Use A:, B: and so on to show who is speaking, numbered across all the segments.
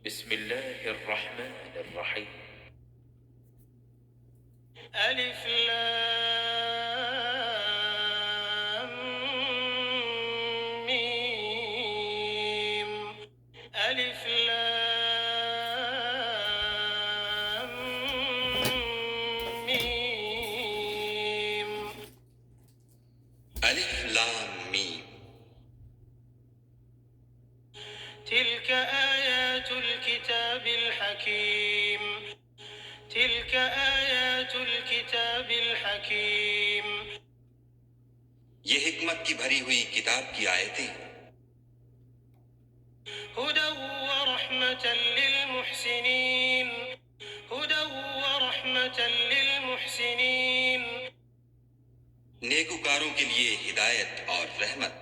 A: बिस्मिल्लाहिर्रहमानिर्रहीम।
B: अलिफ लाम मीम। अलिफ लाम मीम।
A: अलिफ लाम मीम।
B: तिल्क आयातुल किताबिल हकीम। तिल्क आयातुल किताबिल हकीम।
A: ये हिकमत की भरी हुई किताब की आयतें हैं।
B: हुदन व रहमतन लिल मुहसिनीन। हुदन व रहमतन लिल मुहसिनीन।
A: नेकुकारों के लिए हिदायत और रहमत।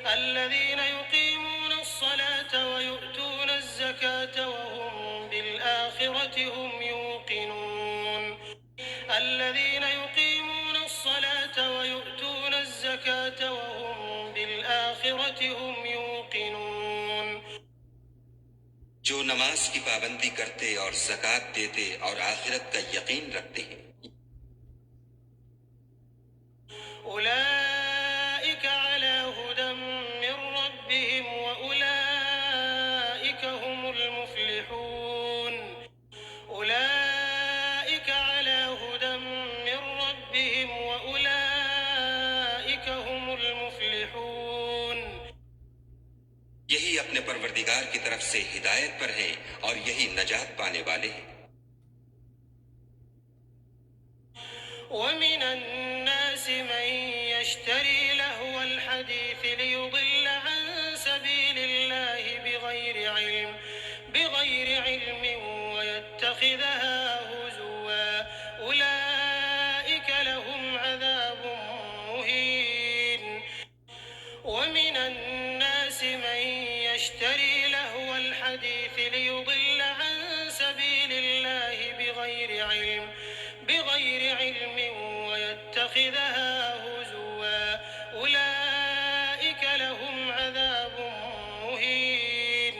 B: الذين يقيمون الصلاة ويؤتون الزكاة وهم بالآخرة هم يوقنون. الذين يقيمون الصلاة ويؤتون الزكاة وهم بالآخرة هم يوقنون.
A: जो नमाज की पाबंदी करते और ज़कात देते और आखिरत का यकीन रखते हैं।
B: أولئك على هدى من ربهم وأولئك هم المفلحون. أولئك على هدى من ربهم وأولئك هم المفلحون.
A: यही अपने परवरदिगार की तरफ से हिदायत पर हैं और यही नजात पाने वाले हैं।
B: ومن الناس من يشتري لهو الحديث ليضل عن سبيل الله بغير علم ويتخذها هزوا. أولئك لهم عذاب مهين. ومن الناس من يشتري لهو الحديث ليضل عن سبيل الله بغير علم ويتخذها هزوا. أولئك لهم عذاب مهين.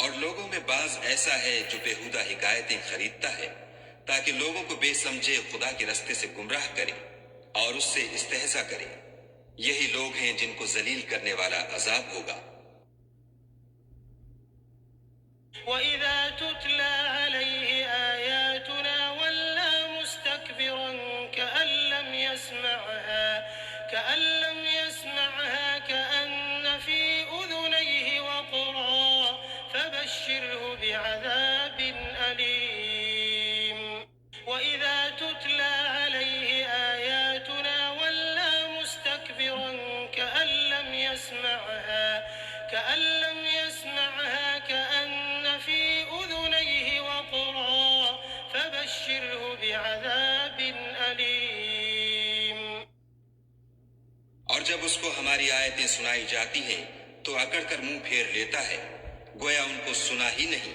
A: और लोगों में बाज ऐसा है जो बेहुदा हिकायतें खरीदता है ताकि लोगों को बेसमझे खुदा के रास्ते से गुमराह करे और उससे इस्तेहजा करे। यही लोग हैं जिनको जलील करने वाला अजाब होगा।
B: وإذا تتلى عليه آياتنا ولى مستكبرا كأن لم يسمعها كأن في أذنيه وقرا فبشره بعذاب أليم. وإذا تتلى عليه آياتنا ولى مستكبرا كأن لم يسمعها كأن في أذنيه وقرا فبشره بعذاب أليم.
A: और जब उसको हमारी आयतें सुनाई जाती हैं तो अकड़ कर मुंह फेर लेता है, गोया उनको सुना ही नहीं।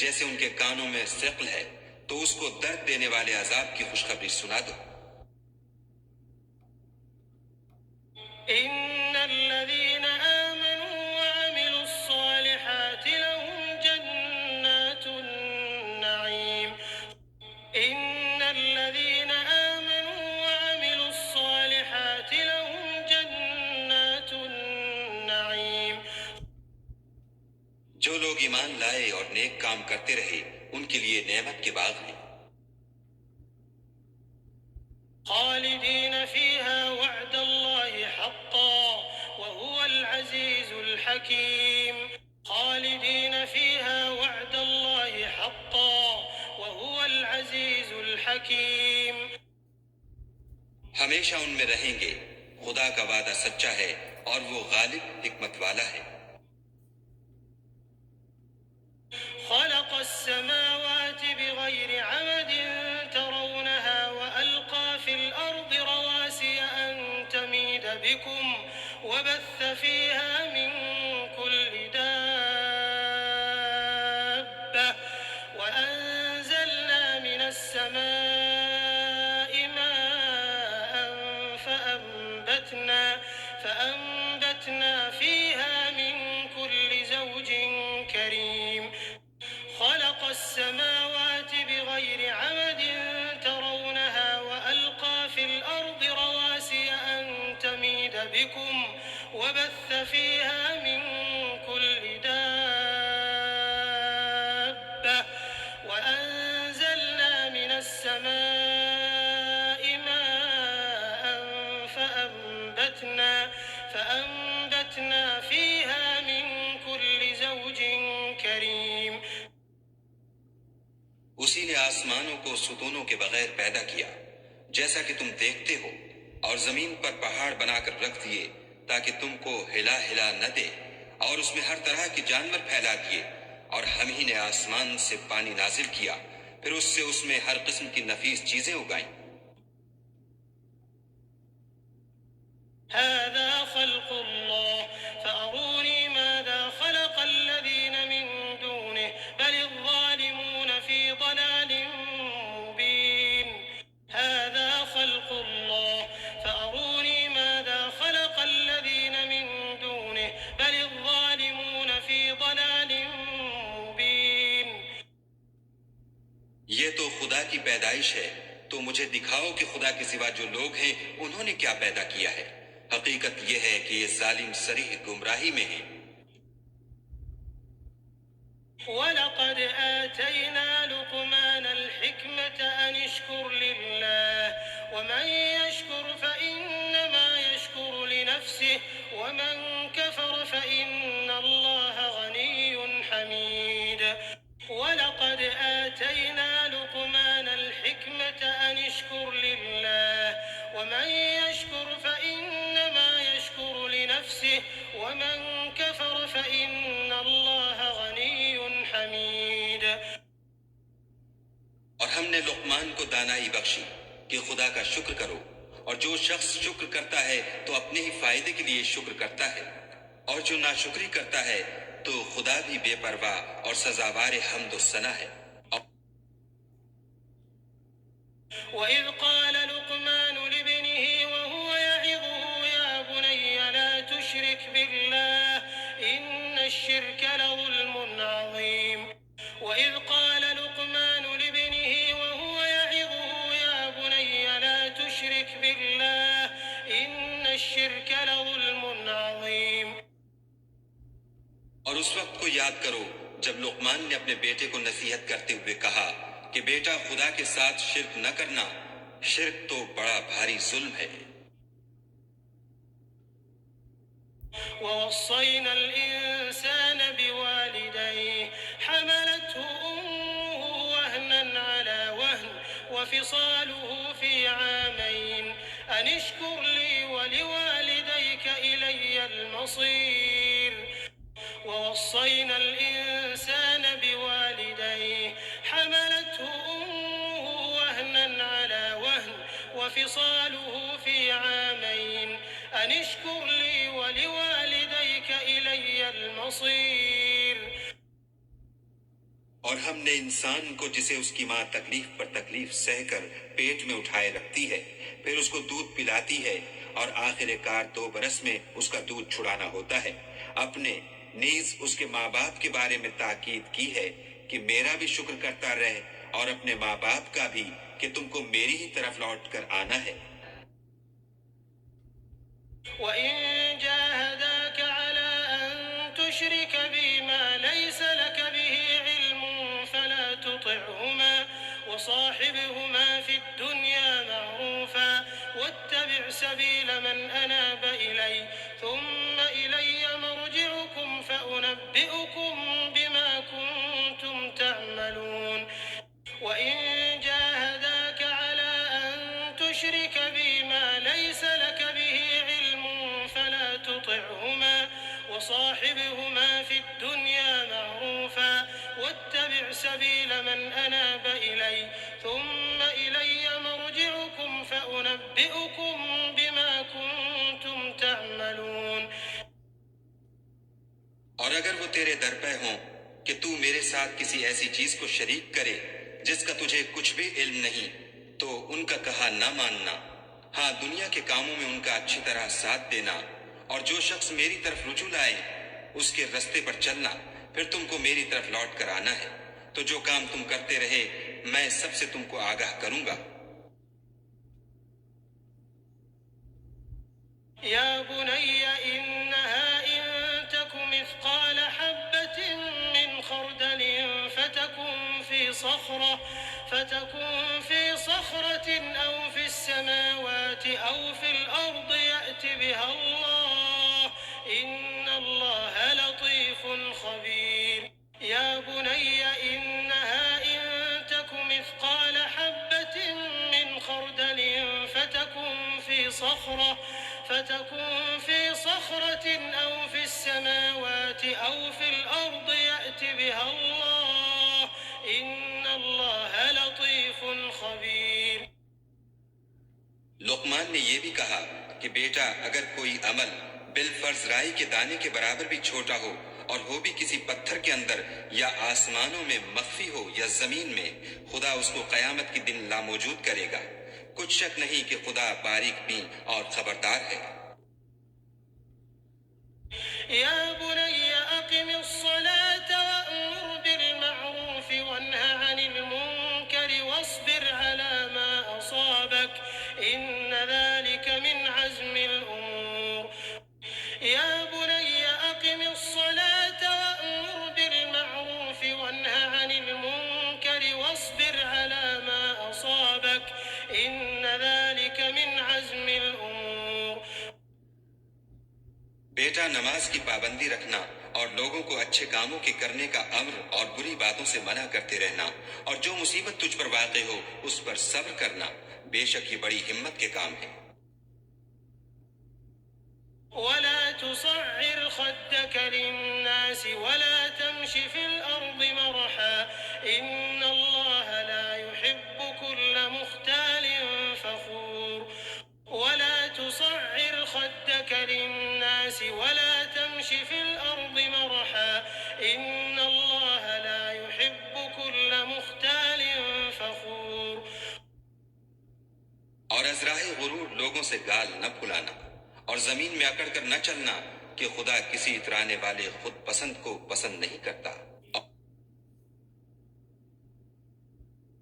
A: जैसे उनके कानों में सिक्ल है तो उसको दर्द देने वाले अजाब की खुशखबरी सुना दो।
B: إن الذين آمنوا وعملوا الصالحات لهم جنات النعيم. إن الذين آمنوا وعملوا الصالحات لهم جنات النعيم.
A: जो लोग ईमान लाए और नेक काम करते रहे उनके लिए नेमत के बाग हैं।
B: خالدين فيها وعد الله حقا وهو العزيز الحكيم. خالدين فيها وعد الله حقا وهو العزيز الحكيم.
A: हमेशा उनमें रहेंगे, खुदा का वादा सच्चा है और वो गालिब हिकमत वाला है।
B: خلق السماوات بغير عمد ترونها وألقى في الأرض رواسي أن تميد بكم وبث فيها من كل دابة وأنزلنا من السماء ماء فأنبتنا فيها من كل زوج كريم خلق السماوات بغير عمد ترونها وألقى في الأرض رواسي أن تميد بكم وبث فيها من كل دابة وأنزلنا من السماء ماء فأنبتنا فيها من كل زوج كريم
A: उसी ने आसमानों को सुतूनों के बगैर पैदा किया जैसा कि तुम देखते हो, और जमीन पर पहाड़ बनाकर रख दिए ताकि तुमको हिला हिला न दे, और उसमें हर तरह के जानवर फैला दिए, और हम ही ने आसमान से पानी नाजिल किया, फिर उससे उसमें हर किस्म की नफीस चीजें उगाई।
B: هذا خلق الله فأروني ماذا خلق الذين من دونه بل الظالمون في ضلال مبين هذا خلق الله فأروني ماذا خلق الذين من دونه بل الظالمون في ضلال مبين
A: ये तो खुदा की पैदाइश है, तो मुझे दिखाओ कि खुदा के सिवा जो लोग हैं उन्होंने क्या पैदा किया है। हकीकत यह है कि ये जालिम सरीह गुमराही में हैं।
B: ولقد آتينا لقمان الحكمة أن اشكر لله ومن يشكر فإنما يشكر لنفسه ومن كفر فإن الله غني حميد ولقد آتينا لقمان الحكمة أن اشكر لله ومن يشكر فإنما يشكر لنفسه ومن كفر فإن الله غني حميد
A: और हमने लुकमान को दानाई बख्शी कि खुदा का शुक्र करो, और जो शख्स शुक्र करता है तो अपने ही फायदे के लिए शुक्र करता है, और जो नाशुक्री करता है तो खुदा भी बेपरवाह और सजावार हम्द व सना है।
B: وإذ قال لقمان لابنه وهو يعظه يا بني لا تشرك بالله إن الشرك لظلم عظيم وإذ قال لقمان لابنه وهو يعظه يا بني لا تشرك بالله إن الشرك لظلم عظيم
A: और उस वक्त को याद करो जब लुकमान ने अपने बेटे को नसीहत करते हुए कहा कि बेटा, खुदा के साथ शिर्क न करना, शिर्क तो बड़ा भारी जुल्म है।
B: ووصينا الإنسان بوالديه حملته أمه وهنا على وهن وفصاله في عامين أن اشكر لي ولوالديك إلي المصير ووصينا الإنسان بوالديه حملته أمه وهنا على وهن وفصاله في عامين أن اشكر لي ولوالديك إلي المصير
A: और हमने इंसान को, जिसे उसकी माँ तकलीफ पर तकलीफ सहकर पेट में उठाए रखती है, फिर उसको दूध पिलाती है, और आखिरकार 2 बरस में उसका दूध छुड़ाना होता है, अपने नीज उसके माँ बाप के बारे में ताकीद की है कि मेरा भी शुक्र करता रहे, और अपने माँ बाप का भी कि तुमको मेरी ही तरफ लौट कर आना है।
B: وإن جاهداك على أن تشرك بي ما ليس لك به علم فلا تطعهما وصاحبهما في الدنيا معروفا واتبع سبيل من أناب إلي ثم إلي مرجعكم فأنبئكم بما كنتم تعملون وإن جاهداك على أن تشرك بي ما ليس لك به علم فلا تطعهما وصاحبهما في الدنيا معروفا واتبع سبيل من أناب إلي ثم إلي مرجعكم فأنبئكم بما كنتم تعملون
A: और अगर वो तेरे दर पे हों कि तू मेरे साथ किसी ऐसी चीज को शरीक करे जिसका तुझे कुछ भी इल्म नहीं, तो उनका कहा न मानना। हाँ, दुनिया के कामों में उनका अच्छी तरह साथ देना, और जो शख्स मेरी तरफ रुजू लाए उसके रास्ते पर चलना, फिर तुमको मेरी तरफ लौट कर आना है। तो जो काम तुम करते रहे मैं सबसे तुमको आगाह करूंगा।
B: या बुनय्या इन्नहा इन तक मिस्काल हब्बतिन मिन खरदलिन فتكن في صخرة أو في السماوات أو في الأرض يأت بها الله إن الله لطيف خبير يا بني إنها إن تك مثقال حبة من خردل فتكن في صخرة أو في السماوات أو في الأرض يأت بها الله إن الله لطيف خبيर।
A: लुकमान ने यह भी कहा कि बेटा, अगर कोई अमल बिलफर्ज राई के दाने के बराबर भी छोटा हो और हो भी किसी पत्थर के अंदर या आसमानों में मख्फी हो या जमीन में, खुदा उसको कयामत के दिन लामौजूद करेगा। कुछ शक नहीं कि खुदा बारीक बीन और खबरदार है।
B: या बुनय्या अक़िमिस्सलात वअमुर बिलमअरूफ वन्हा अनिल मुनकर वस्बिर अला मा असाबक इन्न ज़ालिका मिन अज़्मिल उमूर। या बुनय्या अक़िमिस्सलात वअमुर बिलमअरूफ वन्हा अनिल मुनकर वस्बिर अला मा असाबक इन्न ज़ालिका मिन अज़्मिल उमूर।
A: बेटा, नमाज की पाबंदी रखना और लोगों को अच्छे कामों के करने का अम्र और बुरी बातों से मना करते रहना और जो मुसीबत तुझ पर वाक़े हो उस पर सब्र करना, बेशक ये बड़ी हिम्मत के काम है।
B: वला तुसअ्इर खद्दक लिन्नास वला तमशी फिल अर्दि मरहा इन्नल्लाह ला युहिब्बु कुल्ल मुख्तालिन फखूर। वला तुसअ्इर खद्दक लिन्नास वला तमशी फिल अर्दि मरहा इन्नल्लाह ला युहिब्बु कुल्ल मुख्तालिन फखूर।
A: और अज़राए गुरूर लोगों से गाल न फुलाना और जमीन में अकड़ कर न चलना कि खुदा किसी इतराने वाले खुद पसंद को पसंद नहीं करता।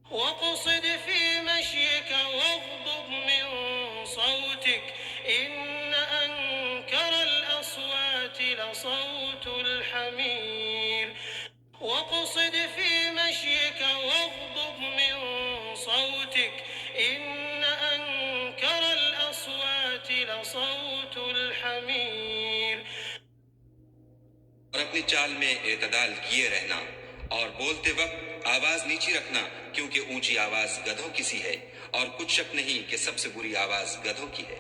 B: वक़्सिद फ़ी मश्यिक वग़्ज़ुज़ मिन सौतिक इन्न अंकरल अस्वाति लसौतुल हमीर। वक़्सिद फ़ी मश्यिक वग़्ज़ुज़ मिन सौतिक इन्न अंकरल अस्वाति लसौतुल हमीर।
A: और अपनी चाल में एतदाल किए रहना और बोलते वक्त आवाज नीची रखना, क्योंकि ऊंची आवाज गधों की सी है और कुछ शक नहीं कि सबसे बुरी आवाज गधों की है।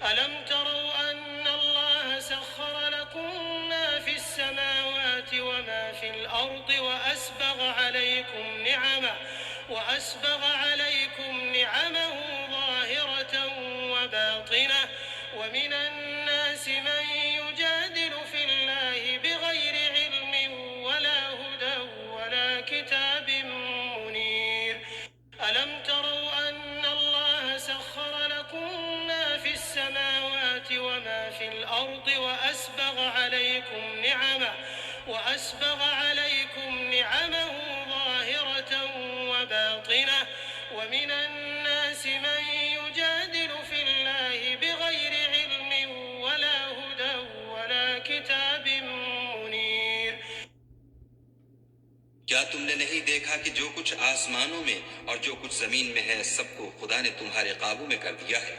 B: अलम तरो अन्नल्लाह सख्खर लकुम मा फिस्समावाति व मा फिल अर्दि व अस्बग़ अलैकुम निअमहु ज़ाहिरतन व बातिनह व मिनन नासि मन युजादिलु फिल्लाहि बिग़ैरि इल्मिन वला हुदन वला किताबिन मुनीर। अलम तरो अन्नल्लाह सख्खर लकुम मा फिस्समावाति व मा फिल अर्दि व अस्बग़ अलैकुम निअमहु ज़ाहिरतन व बातिनह व मिनन नासि मन युजादिलु फिल्लाहि बिग़ैरि इल्मिन वला हुदन वला किताबिन मुनीर।
A: क्या तुमने नहीं देखा कि जो कुछ आसमानों में और जो कुछ जमीन में है सबको खुदा ने तुम्हारे काबू में कर दिया है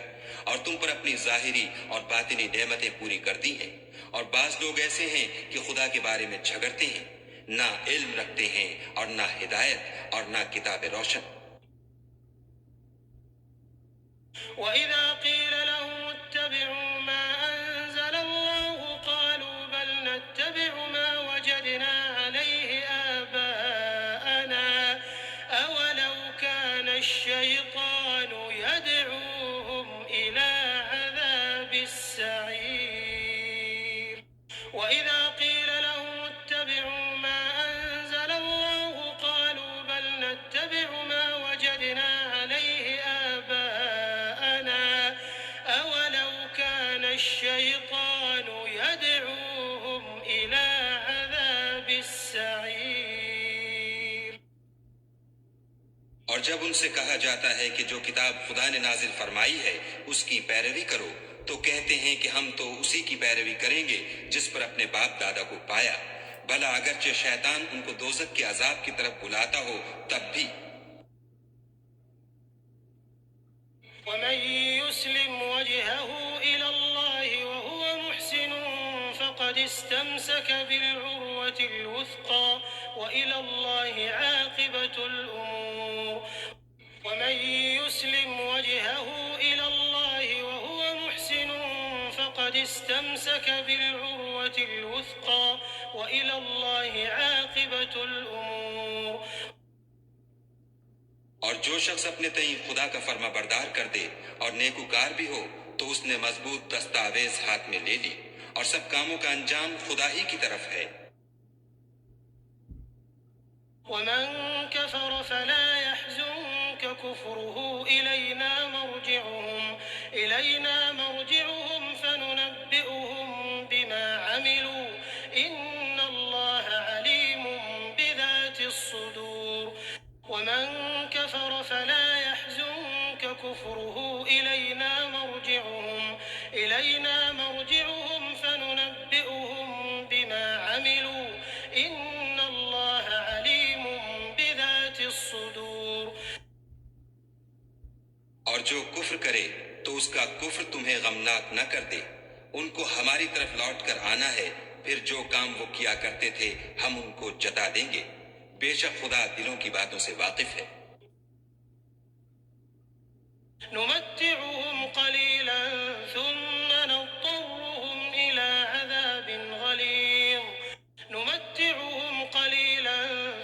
A: और तुम पर अपनी जाहिरी और बातिनी नेमतें पूरी कर दी हैं। और बाज लोग ऐसे हैं कि खुदा के बारे में झगड़ते हैं, ना इल्म रखते हैं और ना हिदायत और ना किताब रोशन।
B: वइज़ा क़ील लहुम इत्तबि'ू मा अंज़लल्लाहु क़ालू बल नत्तबि'ु मा वजदना अलैहि आबाअना अवलौ काना अश-शयतानु यद'ूहुम इला अज़ाबिस स'ईर। वइज़ा क़ील लहुम इत्तबि'ू मा अंज़लल्लाहु क़ालू बल नत्तबि'ु मा वजदना अलैहि आबाअना الشيطان يدعوهم إلى عذاب السعير.
A: और जब उनसे कहा जाता है कि जो किताब खुदा ने नाजिल फरमाई है उसकी पैरवी करो, तो कहते हैं कि हम तो उसी की पैरवी करेंगे जिस पर अपने बाप दादा को पाया। भला अगरचे शैतान उनको दोज़ख के अजाब की तरफ बुलाता हो तब भी।
B: ومن يسلم وجهه إلى الله وهو محسن فقد استمسك بالعروة الوثقى وإلى الله عاقبة الأمور. ومن يسلم وجهه إلى الله وهو محسن فقد استمسك بالعروة الوثقى وإلى الله عاقبة الأمور.
A: और जो शख्स अपने तई खुदा का फर्मा बरदार कर दे और नेकुकार भी हो तो उसने मजबूत दस्तावेज हाथ में ले ली और सब कामों का अंजाम खुदा ही की तरफ है।
B: ومن كفر فلا يحزنك كفره إلينا مرجعهم فننبئهم بما عملوا إن الله عليم بذات الصدور. ومن كفر فلا يحزنك كفره إلينا مرجعهم فننبئهم بما عملوا إن الله عليم بذات الصدور.
A: और जो कुफ्र करे तो उसका कुफ्र तुम्हें गमनाक न कर दे। उनको हमारी तरफ लौट कर आना है, फिर जो काम वो किया करते थे हम उनको जता देंगे। बेशक खुदा दिलों की बातों से वाकिफ है।
B: نمتعهم قليلا ثم نضطرهم إلى عذاب غليظ. نمتعهم قليلا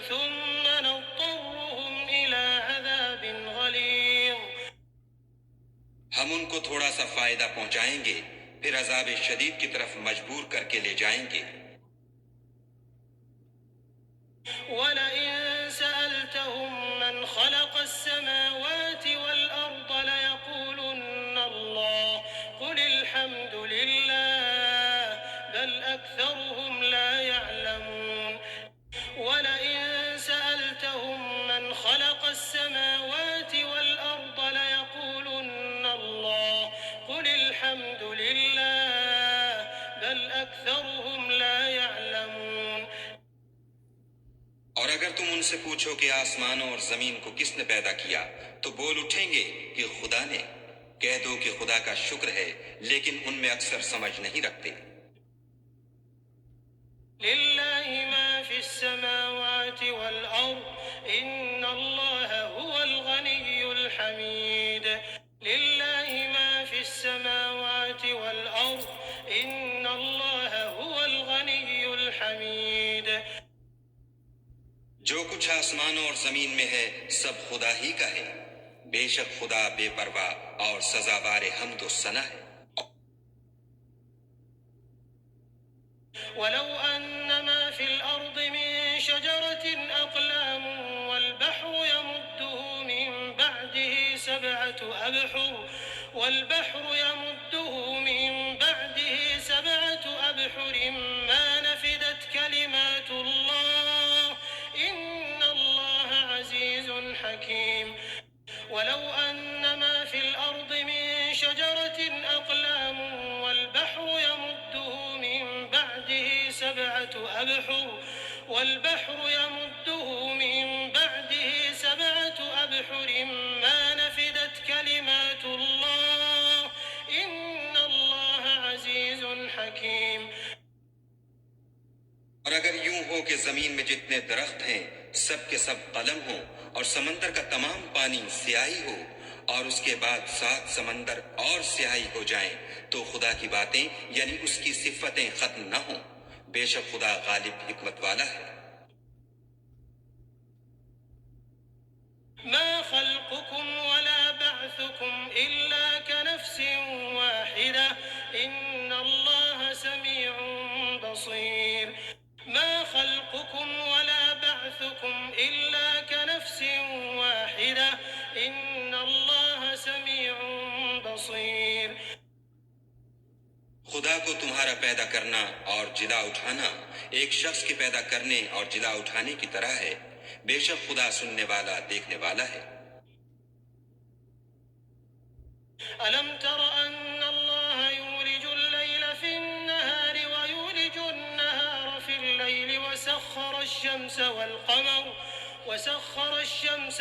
B: ثم نضطرهم إلى عذاب غليظ.
A: हम उनको थोड़ा सा फायदा पहुंचाएंगे, फिर अजाब शदीद की तरफ मजबूर करके ले जाएंगे।
B: ولئن سألتهم من خلق السماوات والأرض ليقولن الله قل الحمد لله بل أكثرهم لا يعلمون. ولئن سألتهم من خلق السماوات والأرض ليقولن الله قل الحمد لله بل أكثرهم لا يعلمون.
A: और अगर तुम उनसे पूछो कि आसमानों और जमीन को किसने पैदा किया, तो बोल उठेंगे कि खुदा ने। कह दो कि खुदा का शुक्र है, लेकिन उनमें अक्सर समझ नहीं रखते।
B: लिल्लाहि मा फिस समावाति वल अर्द इन्न अल्लाह हुवल गनियुल हमीद. लिल्लाहि मा फिस समावाति वल अर्द इन्न अल्लाह हुवल गनियुल हमीद.
A: जो कुछ आसमानों और जमीन में है सब खुदा ही का है। बेशक खुदा बेपरवाह और सजावार हम्द व सना है।
B: ولو أن ما في الأرض من شجرة أقلام والبحر يمده من بعده سبعة أبحر ما نفدت كلمات الله إن الله عزيز حكيم. ولو أن ما في الأرض من شجرة أقلام والبحر يمده من بعده سبعة أبحر ما نفدت كلمات الله إن الله عزيز حكيم.
A: और अगर यूं हो कि जमीन में जितने दरख्त हैं सब के सब कलम हो और समंदर का तमाम पानी स्याही हो और उसके बाद 7 समंदर और स्याही हो जाएं, तो खुदा की बातें यानी उसकी सिफतें खत्म न हो। बेशक खुदा गालिब हिकमत वाला है।
B: ما خلقكم ولا بعثكم إلا كنفس واحدة إن الله سميع بصير. ما خلقكم ولا بعثكم إلا كنفس واحدة إن الله سميع بصير.
A: खुदा को तुम्हारा पैदा करना और जिला उठाना एक शख्स के पैदा करने और जिला उठाने की तरह है। बेशक खुदा सुनने वाला, देखने वाला है।
B: अलम तर अन्न अल्लाह युलिजुल लैल फिन्नहारि व युलिजुन नहार फिल लैल وسخر الشمس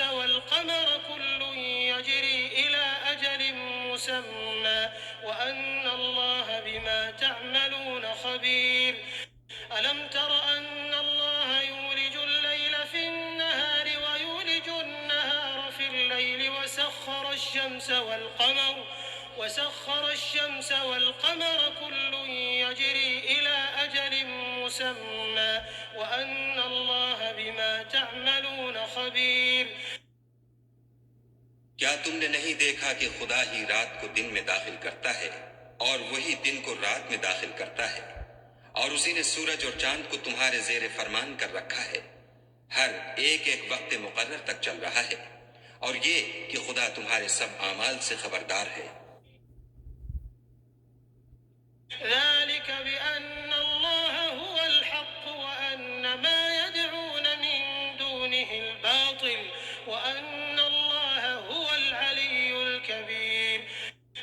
B: والقمر كل يجري إلى أجل مسمى وأن الله بما تعملون خبير ألم تر أن الله يولج الليل في النهار ويولج النهار في الليل وسخر الشمس والقمر كل يجري إلى أجل مسمى وأن الله بما تعملون خبير।
A: क्या तुमने नहीं देखा कि खुदा ही रात को दिन में दाखिल करता है और वही दिन को रात में दाखिल करता है, और उसी ने सूरज और चांद को तुम्हारे जेर फरमान कर रखा है। हर एक एक वक्त मुकर्रर तक चल रहा है, और ये कि खुदा तुम्हारे सब आमाल से खबरदार है।
B: ذلك بأن الله هو الحق وأن ما يدعون من دونه الباطل وأن الله هو العلي الكبير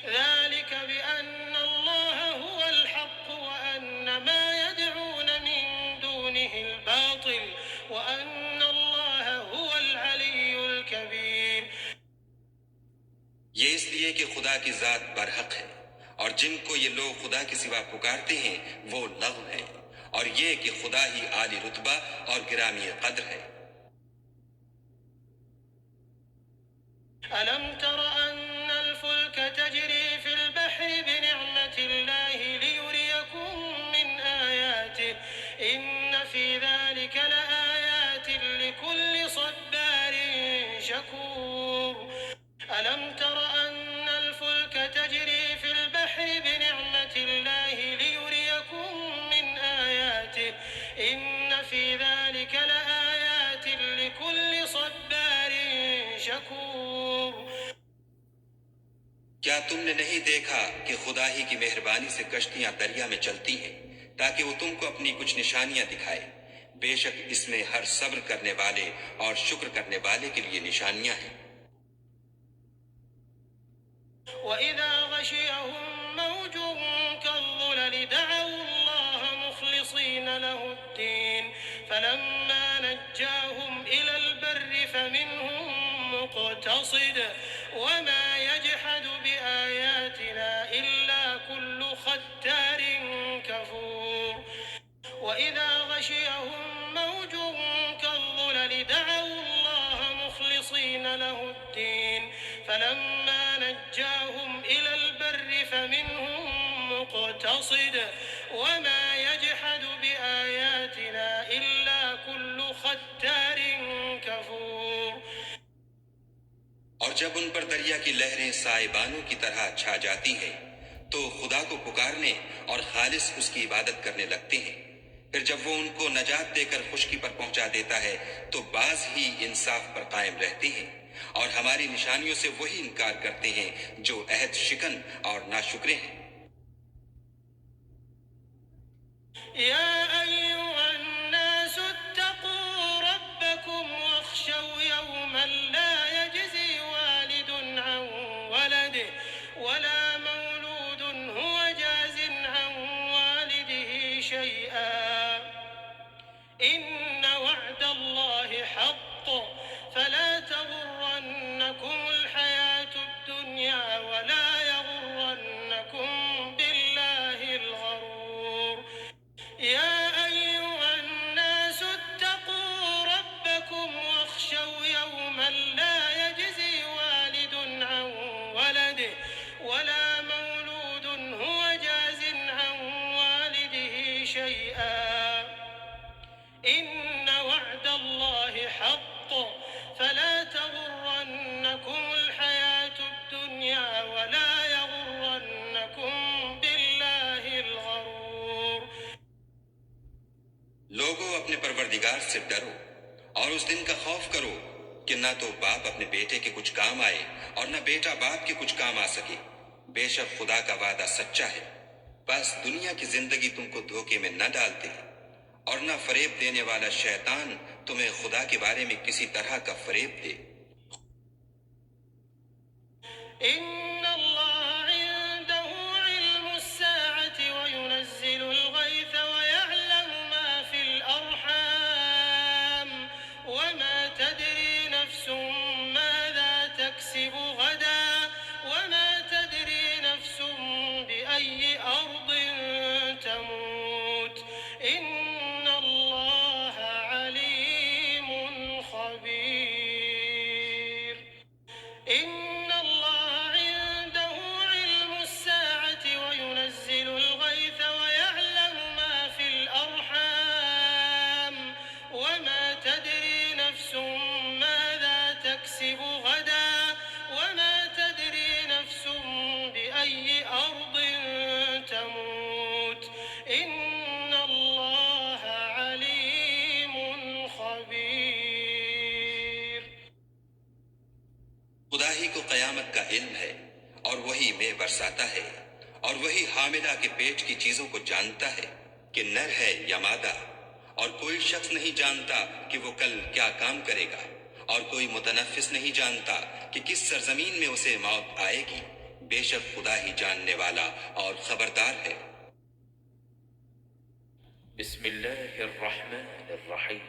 B: ذلك بأن الله هو الحق وأن ما يدعون من دونه الباطل وأن الله هو العلي الكبير।
A: ये इसलिए कि खुदा की जात बरहक है, और जिनको ये लोग खुदा के सिवा पुकारते हैं वो लग़्व है, और ये कि खुदा ही आली रुतबा और गिरामी कद्र है।
B: अलम तर अन्न अल-फुल्क तजरी फिल बहरि बिनिअमतिल्लाहि लियुरियकुम मिन आयातिहि इन्न फी ज़ालिका लआयातिन लिकुल्लि सब्बारिन शकूर। अलम तर अन्न अल-फुल्क तजरी फिल बहरि बिनिअमतिल्लाहि लियुरियकुम मिन आयातिहि इन्न फी ज़ालिका लआयातिन लिकुल्लि सब्बारिन शकूर।
A: क्या तुमने नहीं देखा कि खुदा ही की मेहरबानी से कश्तियां दरिया में चलती हैं ताकि वो तुमको अपनी कुछ निशानियां दिखाए। बेशक इसमें हर सब्र करने वाले और शुक्र करने वाले के लिए निशानियां हैं।
B: وإذا غشيهم موج كالظلل دعوا الله مخلصين له الدين فلما نجاهم إلى البر فمنهم مقتصد وما يجحد بآياتنا إلا كل ختار كفور وإذا غشيهم موج كالظلل دعوا الله مخلصين له الدين فلما نجاهم إلى البر فمنهم مقتصد وما يجحد بآياتنا إلا كل ختار كفور।
A: और जब उन पर दरिया की लहरें साइबानों की तरह छा जाती हैं तो खुदा को पुकारने और खालिस उसकी इबादत करने लगते हैं। फिर जब वो उनको नजात देकर खुशकी पर पहुंचा देता है तो बाज ही इंसाफ पर कायम रहते हैं, और हमारी निशानियों से वही इनकार करते हैं जो अहद शिकन और नाशुक्रे हैं।
B: या अय्युहन नासु इत्तक़ू रब्बकुम वख्शव यौमन ला यजज़ी वालिदुन अन वलदिही वला मौलूदुन हुवा जाज़िन अन वालिदिही शैआ इन्न वअदल्लाहि हक़्क़ फला तग़ुर्रन्नकुमुल हयातुद दुन्या वला यग़ुर्रन्नकुम बिल्लाहिल गरूर। या अय्युहन नासु इत्तक़ू रब्बकुम वख्शव यौमन ला यजज़ी वालिदुन अन वलदिही वला मौलूदुन हुवा जाज़िन अन वालिदिही शैआ इन्न वअदल्लाहि हक़्क़ फला तग़ुर्रन्नकुमुल हयातुद दुन्या वला यग़ुर्रन्नकुम बिल्लाहिल गरूर।
A: लोगों, अपने परवरदिगार से डरो और उस दिन का खौफ करो कि ना तो बाप अपने बेटे के कुछ काम आए और ना बेटा बाप के कुछ काम आ सके। बेशक खुदा का वादा सच्चा है, बस दुनिया की जिंदगी तुमको धोखे में न डाल दे और न फरेब देने वाला शैतान तुम्हें खुदा के बारे में किसी तरह का फरेब दे।
B: इन्नल्लाह इंदहु इल्मुस्साअति व युनज़्ज़िलुल गैथ व यअलमु मा फिल अर्हाम व मा तदरी नफ्सुम माज़ा तक्सिबु गदा व मा तदरी नफ्सुम बिअय्यि अर्दिन तमूत इन्नल्लाह अलीमुन खबीर। इन्नल्लाह इंदहु इल्मुस्साअति व युनज़्ज़िलुल गैथ व यअलमु मा फिल अर्हाम व मा तदरी नफ्सुम माज़ा तक्सिबु गदा व मा तदरी नफ्सुम बिअय्यि अर्दिन तमूत इन्नल्लाह अलीमुन खबीर।
A: खुदा ही को कयामत का इल्म है और वही में बरसाता है और वही हामिला के पेट की चीजों को जानता है कि नर है या मादा, और कोई शख्स नहीं जानता कि वो कल क्या काम करेगा, और कोई मुतनफ्फिस नहीं जानता कि किस सरजमीन में उसे मौत आएगी। बेशक खुदा ही जानने वाला और खबरदार है।
C: बिस्मिल्लाहिर्रहमानिर्रहीम।